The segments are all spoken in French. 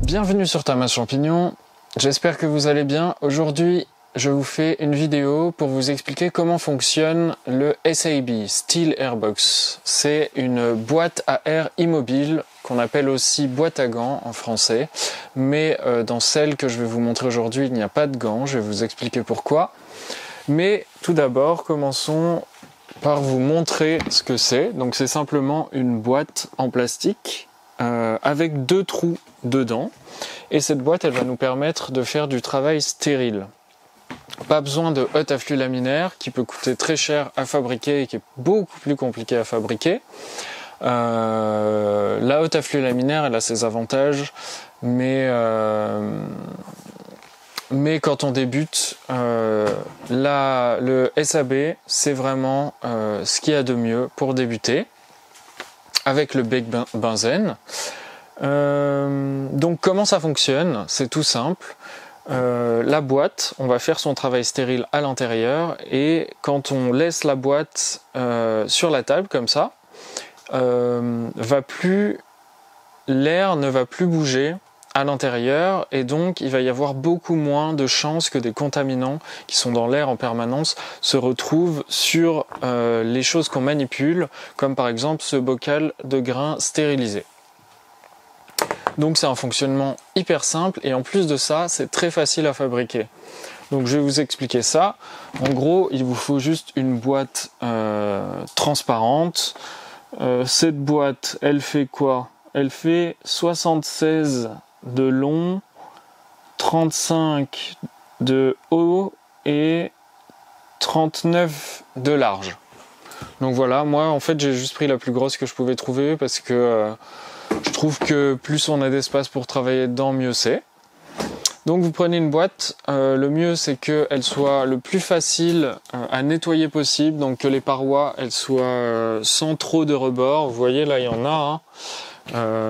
Bienvenue sur Thomas Champignon, j'espère que vous allez bien. Aujourd'hui, je vous fais une vidéo pour vous expliquer comment fonctionne le SAB, Steel Airbox. C'est une boîte à air immobile qu'on appelle aussi boîte à gants en français. Mais dans celle que je vais vous montrer aujourd'hui, il n'y a pas de gants, je vais vous expliquer pourquoi. Mais tout d'abord, commençons par vous montrer ce que c'est. Donc c'est simplement une boîte en plastique avec deux trous dedans. Et cette boîte, elle va nous permettre de faire du travail stérile. Pas besoin de haute afflux laminaire qui peut coûter très cher à fabriquer et qui est beaucoup plus compliqué à fabriquer. La haute afflux laminaire, elle a ses avantages, mais quand on débute, le SAB, c'est vraiment ce qu'il y a de mieux pour débuter avec le bec benzène. Donc comment ça fonctionne? C'est tout simple. La boîte, on va faire son travail stérile à l'intérieur et quand on laisse la boîte sur la table comme ça, l'air ne va plus bouger à l'intérieur et donc il va y avoir beaucoup moins de chances que des contaminants qui sont dans l'air en permanence se retrouvent sur les choses qu'on manipule, comme par exemple ce bocal de grains stérilisé. Donc c'est un fonctionnement hyper simple et en plus de ça, c'est très facile à fabriquer. Donc je vais vous expliquer ça. En gros, il vous faut juste une boîte transparente. Cette boîte, elle fait quoi? Elle fait 76 de long, 35 de haut et 39 de large. Donc voilà, moi en fait j'ai juste pris la plus grosse que je pouvais trouver parce que je trouve que plus on a d'espace pour travailler dedans, mieux c'est. Donc vous prenez une boîte, le mieux c'est qu'elle soit le plus facile à nettoyer possible, donc que les parois elles soient sans trop de rebord. Vous voyez là il y en a,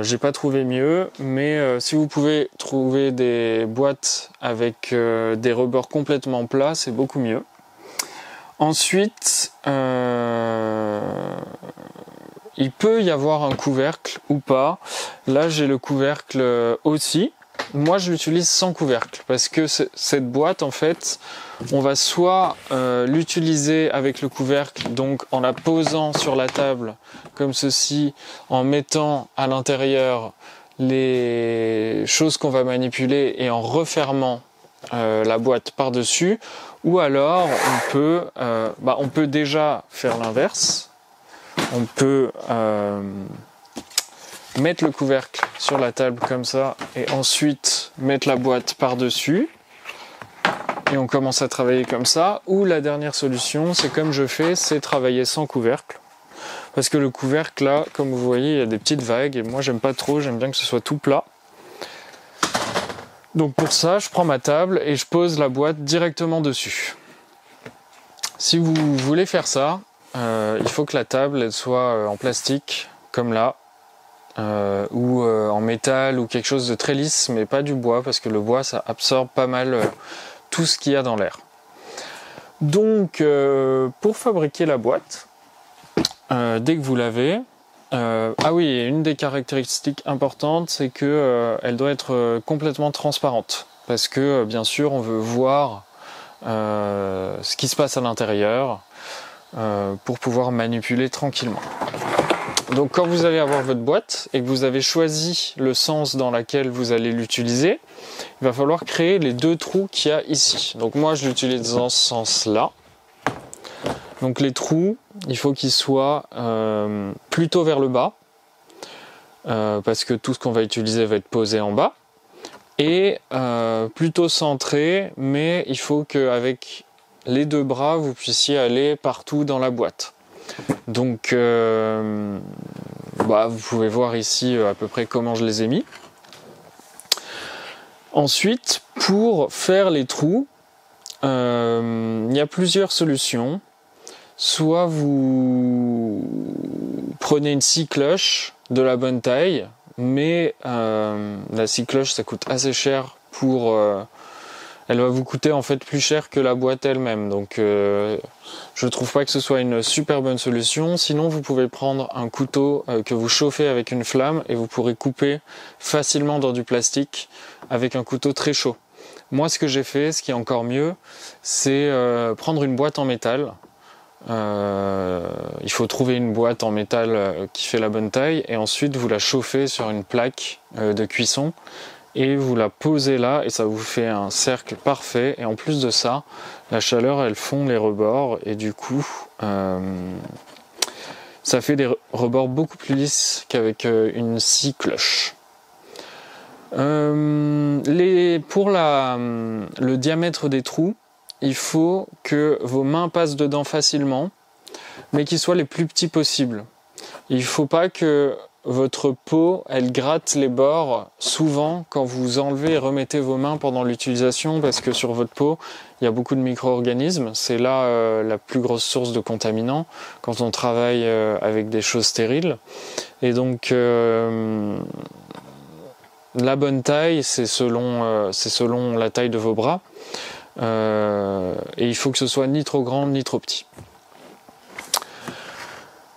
j'ai pas trouvé mieux, mais si vous pouvez trouver des boîtes avec des rebords complètement plats, c'est beaucoup mieux. Ensuite, il peut y avoir un couvercle ou pas. Là, j'ai le couvercle aussi. Moi, je l'utilise sans couvercle parce que cette boîte, en fait, on va soit l'utiliser avec le couvercle, donc en la posant sur la table comme ceci, en mettant à l'intérieur les choses qu'on va manipuler et en refermant la boîte par-dessus, ou alors on peut déjà faire l'inverse. On peut mettre le couvercle sur la table comme ça et ensuite mettre la boîte par-dessus et on commence à travailler comme ça. Ou la dernière solution, c'est comme je fais, c'est travailler sans couvercle. Parce que le couvercle là, comme vous voyez, il y a des petites vagues et moi j'aime pas trop, j'aime bien que ce soit tout plat. Donc pour ça, je prends ma table et je pose la boîte directement dessus. Si vous voulez faire ça, il faut que la table elle soit en plastique comme là ou en métal ou quelque chose de très lisse, mais pas du bois parce que le bois ça absorbe pas mal tout ce qu'il y a dans l'air. Donc pour fabriquer la boîte, dès que vous l'avez, ah oui, une des caractéristiques importantes c'est que elle doit être complètement transparente parce que bien sûr on veut voir ce qui se passe à l'intérieur pour pouvoir manipuler tranquillement. Donc quand vous allez avoir votre boîte et que vous avez choisi le sens dans lequel vous allez l'utiliser, il va falloir créer les deux trous qu'il y a ici. Donc moi je l'utilise dans ce sens-là. Donc les trous, il faut qu'ils soient plutôt vers le bas, parce que tout ce qu'on va utiliser va être posé en bas, et plutôt centré, mais il faut qu'avec les deux bras, vous puissiez aller partout dans la boîte. Donc, vous pouvez voir ici à peu près comment je les ai mis. Ensuite, pour faire les trous, il y a plusieurs solutions. Soit vous prenez une scie cloche de la bonne taille, mais la scie cloche ça coûte assez cher pour elle va vous coûter en fait plus cher que la boîte elle-même. Donc je trouve pas que ce soit une super bonne solution. Sinon vous pouvez prendre un couteau que vous chauffez avec une flamme et vous pourrez couper facilement dans du plastique avec un couteau très chaud. Moi ce que j'ai fait, ce qui est encore mieux, c'est prendre une boîte en métal. Il faut trouver une boîte en métal qui fait la bonne taille et ensuite vous la chauffez sur une plaque de cuisson et vous la posez là et ça vous fait un cercle parfait. Et en plus de ça, la chaleur elle fond les rebords et du coup ça fait des rebords beaucoup plus lisses qu'avec une scie cloche. Pour le diamètre des trous, il faut que vos mains passent dedans facilement, mais qu'ils soient les plus petits possibles. Il ne faut pas que votre peau, elle gratte les bords souvent quand vous enlevez et remettez vos mains pendant l'utilisation, parce que sur votre peau, il y a beaucoup de micro-organismes. C'est là la plus grosse source de contaminants quand on travaille avec des choses stériles. Et donc, la bonne taille, c'est selon la taille de vos bras. Et il faut que ce soit ni trop grand ni trop petit.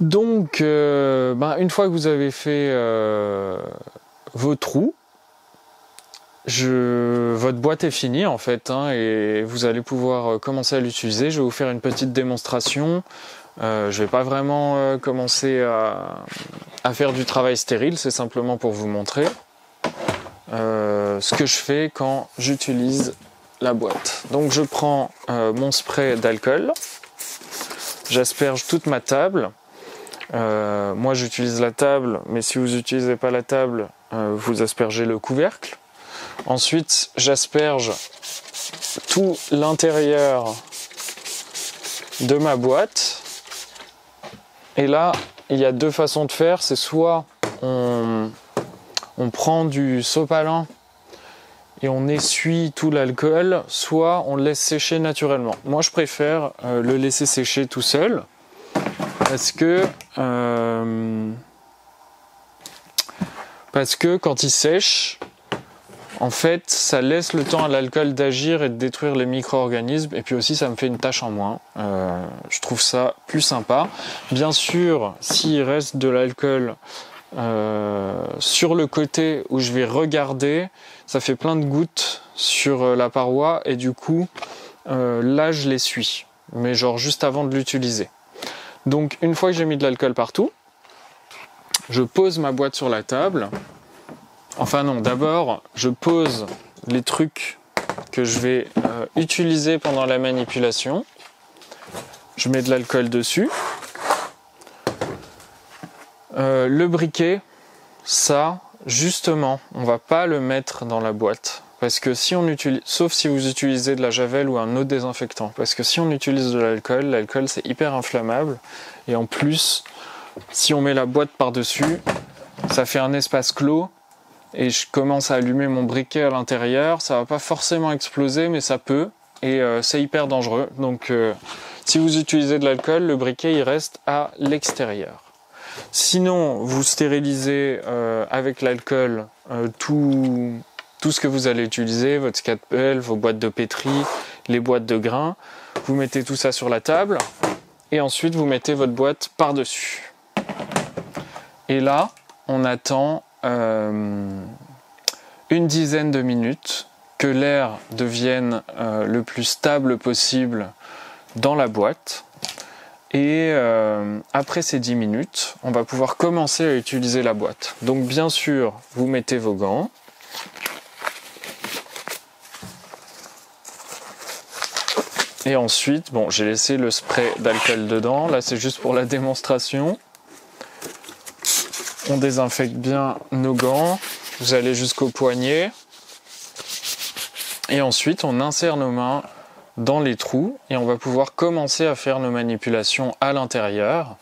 Donc une fois que vous avez fait vos trous, votre boîte est finie en fait et vous allez pouvoir commencer à l'utiliser. Je vais vous faire une petite démonstration. Je vais pas vraiment commencer à faire du travail stérile, c'est simplement pour vous montrer ce que je fais quand j'utilise la boîte. Donc je prends mon spray d'alcool, j'asperge toute ma table. Moi j'utilise la table, mais si vous n'utilisez pas la table, vous aspergez le couvercle. Ensuite j'asperge tout l'intérieur de ma boîte. Et là il y a deux façons de faire, c'est soit on prend du sopalin et on essuie tout l'alcool, soit on le laisse sécher naturellement. Moi je préfère le laisser sécher tout seul parce que quand il sèche, en fait ça laisse le temps à l'alcool d'agir et de détruire les micro-organismes, et puis aussi ça me fait une tâche en moins. Je trouve ça plus sympa. Bien sûr, s'il reste de l'alcool sur le côté où je vais regarder, ça fait plein de gouttes sur la paroi et du coup là je l'essuie, mais genre juste avant de l'utiliser. Donc une fois que j'ai mis de l'alcool partout, je pose ma boîte sur la table. Enfin non, d'abord je pose les trucs que je vais utiliser pendant la manipulation. Je mets de l'alcool dessus. Le briquet, ça, justement, on va pas le mettre dans la boîte. Parce que si on utilise, sauf si vous utilisez de la javel ou un autre désinfectant. Parce que si on utilise de l'alcool c'est hyper inflammable. Et en plus, si on met la boîte par-dessus, ça fait un espace clos. Et je commence à allumer mon briquet à l'intérieur. Ça va pas forcément exploser, mais ça peut. Et c'est hyper dangereux. Donc, si vous utilisez de l'alcool, le briquet, il reste à l'extérieur. Sinon, vous stérilisez avec l'alcool tout ce que vous allez utiliser, votre scalpel, vos boîtes de pétri, les boîtes de grains. Vous mettez tout ça sur la table et ensuite vous mettez votre boîte par-dessus. Et là, on attend une dizaine de minutes que l'air devienne le plus stable possible dans la boîte. Et après ces 10 minutes, on va pouvoir commencer à utiliser la boîte. Donc bien sûr, vous mettez vos gants. Et ensuite, bon, j'ai laissé le spray d'alcool dedans. Là, c'est juste pour la démonstration. On désinfecte bien nos gants. Vous allez jusqu'au poignet. Et ensuite, on insère nos mains dans les trous et on va pouvoir commencer à faire nos manipulations à l'intérieur.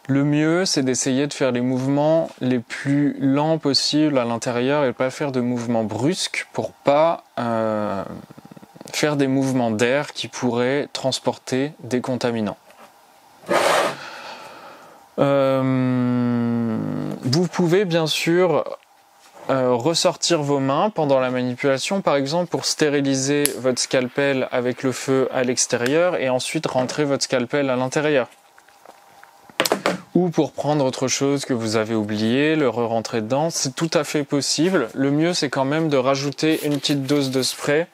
Le mieux, c'est d'essayer de faire les mouvements les plus lents possibles à l'intérieur et pas faire de mouvements brusques pour pas faire des mouvements d'air qui pourraient transporter des contaminants. Vous pouvez bien sûr ressortir vos mains pendant la manipulation, par exemple pour stériliser votre scalpel avec le feu à l'extérieur et ensuite rentrer votre scalpel à l'intérieur. Ou pour prendre autre chose que vous avez oublié, le re-rentrer dedans, c'est tout à fait possible. Le mieux, c'est quand même de rajouter une petite dose de spray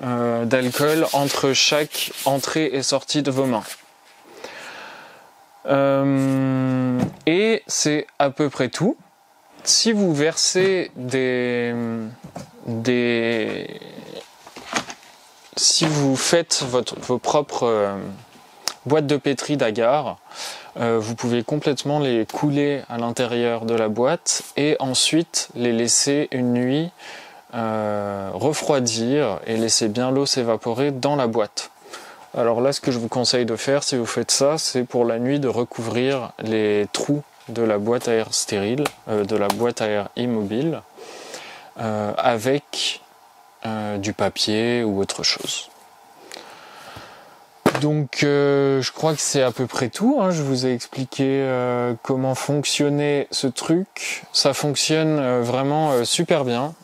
d'alcool entre chaque entrée et sortie de vos mains. Et c'est à peu près tout. Si vous versez si vous faites vos propres boîtes de pétri d'agar, vous pouvez complètement les couler à l'intérieur de la boîte et ensuite les laisser une nuit refroidir et laisser bien l'eau s'évaporer dans la boîte. Alors là, ce que je vous conseille de faire si vous faites ça, c'est pour la nuit de recouvrir les trous de la boîte à air stérile, de la boîte à air immobile, avec du papier ou autre chose. Donc je crois que c'est à peu près tout, hein. Je vous ai expliqué comment fonctionnait ce truc. Ça fonctionne vraiment super bien.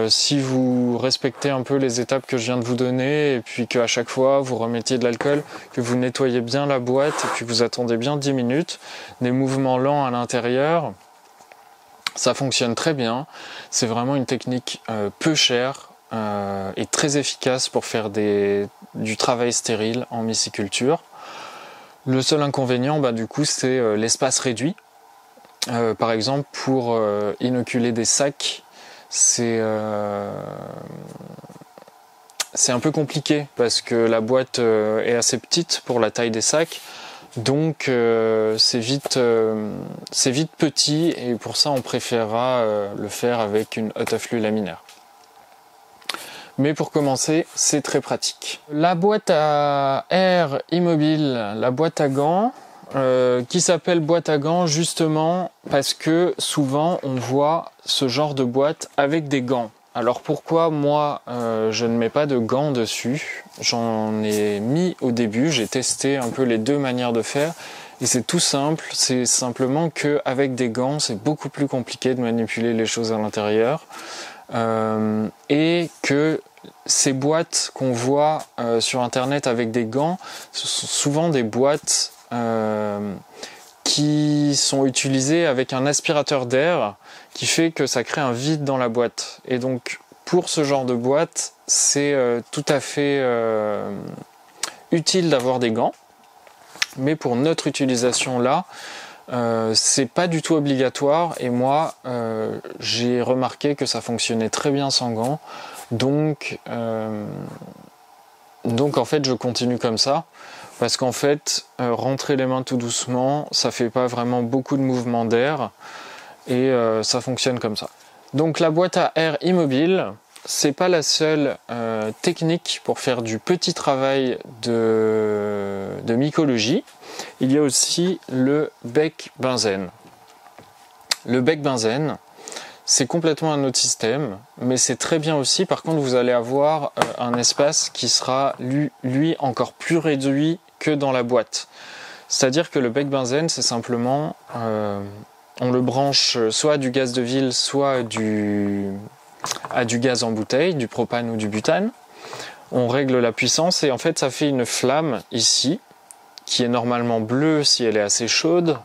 Si vous respectez un peu les étapes que je viens de vous donner et puis qu'à chaque fois vous remettiez de l'alcool, que vous nettoyez bien la boîte et puis que vous attendez bien 10 minutes, des mouvements lents à l'intérieur, ça fonctionne très bien. C'est vraiment une technique peu chère et très efficace pour faire du travail stérile en myciculture. Le seul inconvénient, du coup, c'est l'espace réduit. Par exemple, pour inoculer des sacs, c'est un peu compliqué parce que la boîte est assez petite pour la taille des sacs, donc c'est vite petit et pour ça on préférera le faire avec une hotte à flux laminaire. Mais pour commencer, c'est très pratique. La boîte à air immobile, la boîte à gants, qui s'appelle boîte à gants justement parce que souvent on voit ce genre de boîte avec des gants. Alors pourquoi moi je ne mets pas de gants dessus? J'en ai mis au début, j'ai testé un peu les deux manières de faire et c'est tout simple, c'est simplement qu'avec des gants c'est beaucoup plus compliqué de manipuler les choses à l'intérieur et que ces boîtes qu'on voit sur internet avec des gants, ce sont souvent des boîtes qui sont utilisées avec un aspirateur d'air qui fait que ça crée un vide dans la boîte. Et donc pour ce genre de boîte, c'est tout à fait utile d'avoir des gants. Mais pour notre utilisation là, c'est pas du tout obligatoire. Et moi, j'ai remarqué que ça fonctionnait très bien sans gants. Donc en fait, je continue comme ça. Parce qu'en fait, rentrer les mains tout doucement, ça fait pas vraiment beaucoup de mouvements d'air et ça fonctionne comme ça. Donc la boîte à air immobile, c'est pas la seule technique pour faire du petit travail de mycologie. Il y a aussi le bec benzène. Le bec benzène, c'est complètement un autre système, mais c'est très bien aussi. Par contre, vous allez avoir un espace qui sera lui encore plus réduit que dans la boîte. C'est-à-dire que le bec benzène, c'est simplement on le branche soit à du gaz de ville, soit à du gaz en bouteille, du propane ou du butane. On règle la puissance et en fait ça fait une flamme ici qui est normalement bleue si elle est assez chaude.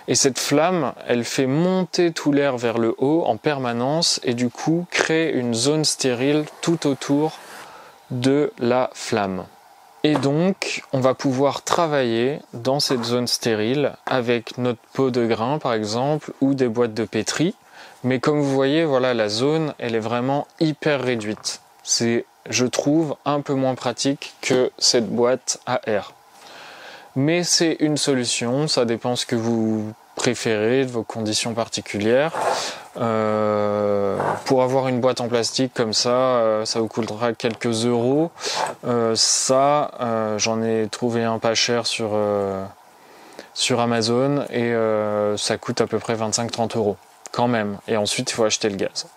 Et cette flamme, elle fait monter tout l'air vers le haut en permanence et du coup crée une zone stérile tout autour de la flamme. Et donc, on va pouvoir travailler dans cette zone stérile avec notre pot de grains par exemple ou des boîtes de pétri. Mais comme vous voyez, voilà, la zone, elle est vraiment hyper réduite. C'est, je trouve, un peu moins pratique que cette boîte à air. Mais c'est une solution, ça dépend ce que vous préférez, de vos conditions particulières. Pour avoir une boîte en plastique comme ça, ça vous coûtera quelques euros. J'en ai trouvé un pas cher sur Amazon et ça coûte à peu près 25-30 euros quand même. Et ensuite, il faut acheter le gaz.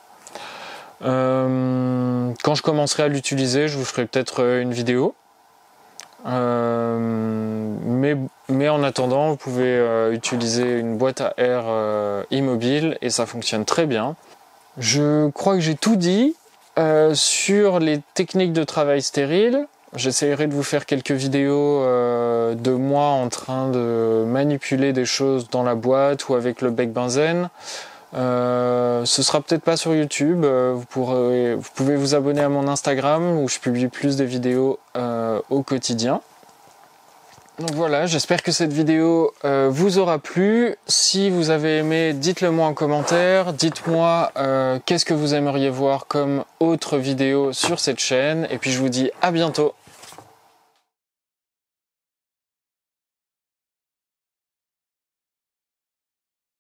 Quand je commencerai à l'utiliser, je vous ferai peut-être une vidéo. Mais en attendant, vous pouvez utiliser une boîte à air immobile et ça fonctionne très bien. Je crois que j'ai tout dit sur les techniques de travail stérile. J'essaierai de vous faire quelques vidéos de moi en train de manipuler des choses dans la boîte ou avec le bec benzène. Ce sera peut-être pas sur YouTube. Vous pouvez vous abonner à mon Instagram où je publie plus des vidéos au quotidien. Donc voilà, j'espère que cette vidéo vous aura plu. Si vous avez aimé, dites-le moi en commentaire. Dites-moi qu'est-ce que vous aimeriez voir comme autre vidéo sur cette chaîne. Et puis je vous dis à bientôt.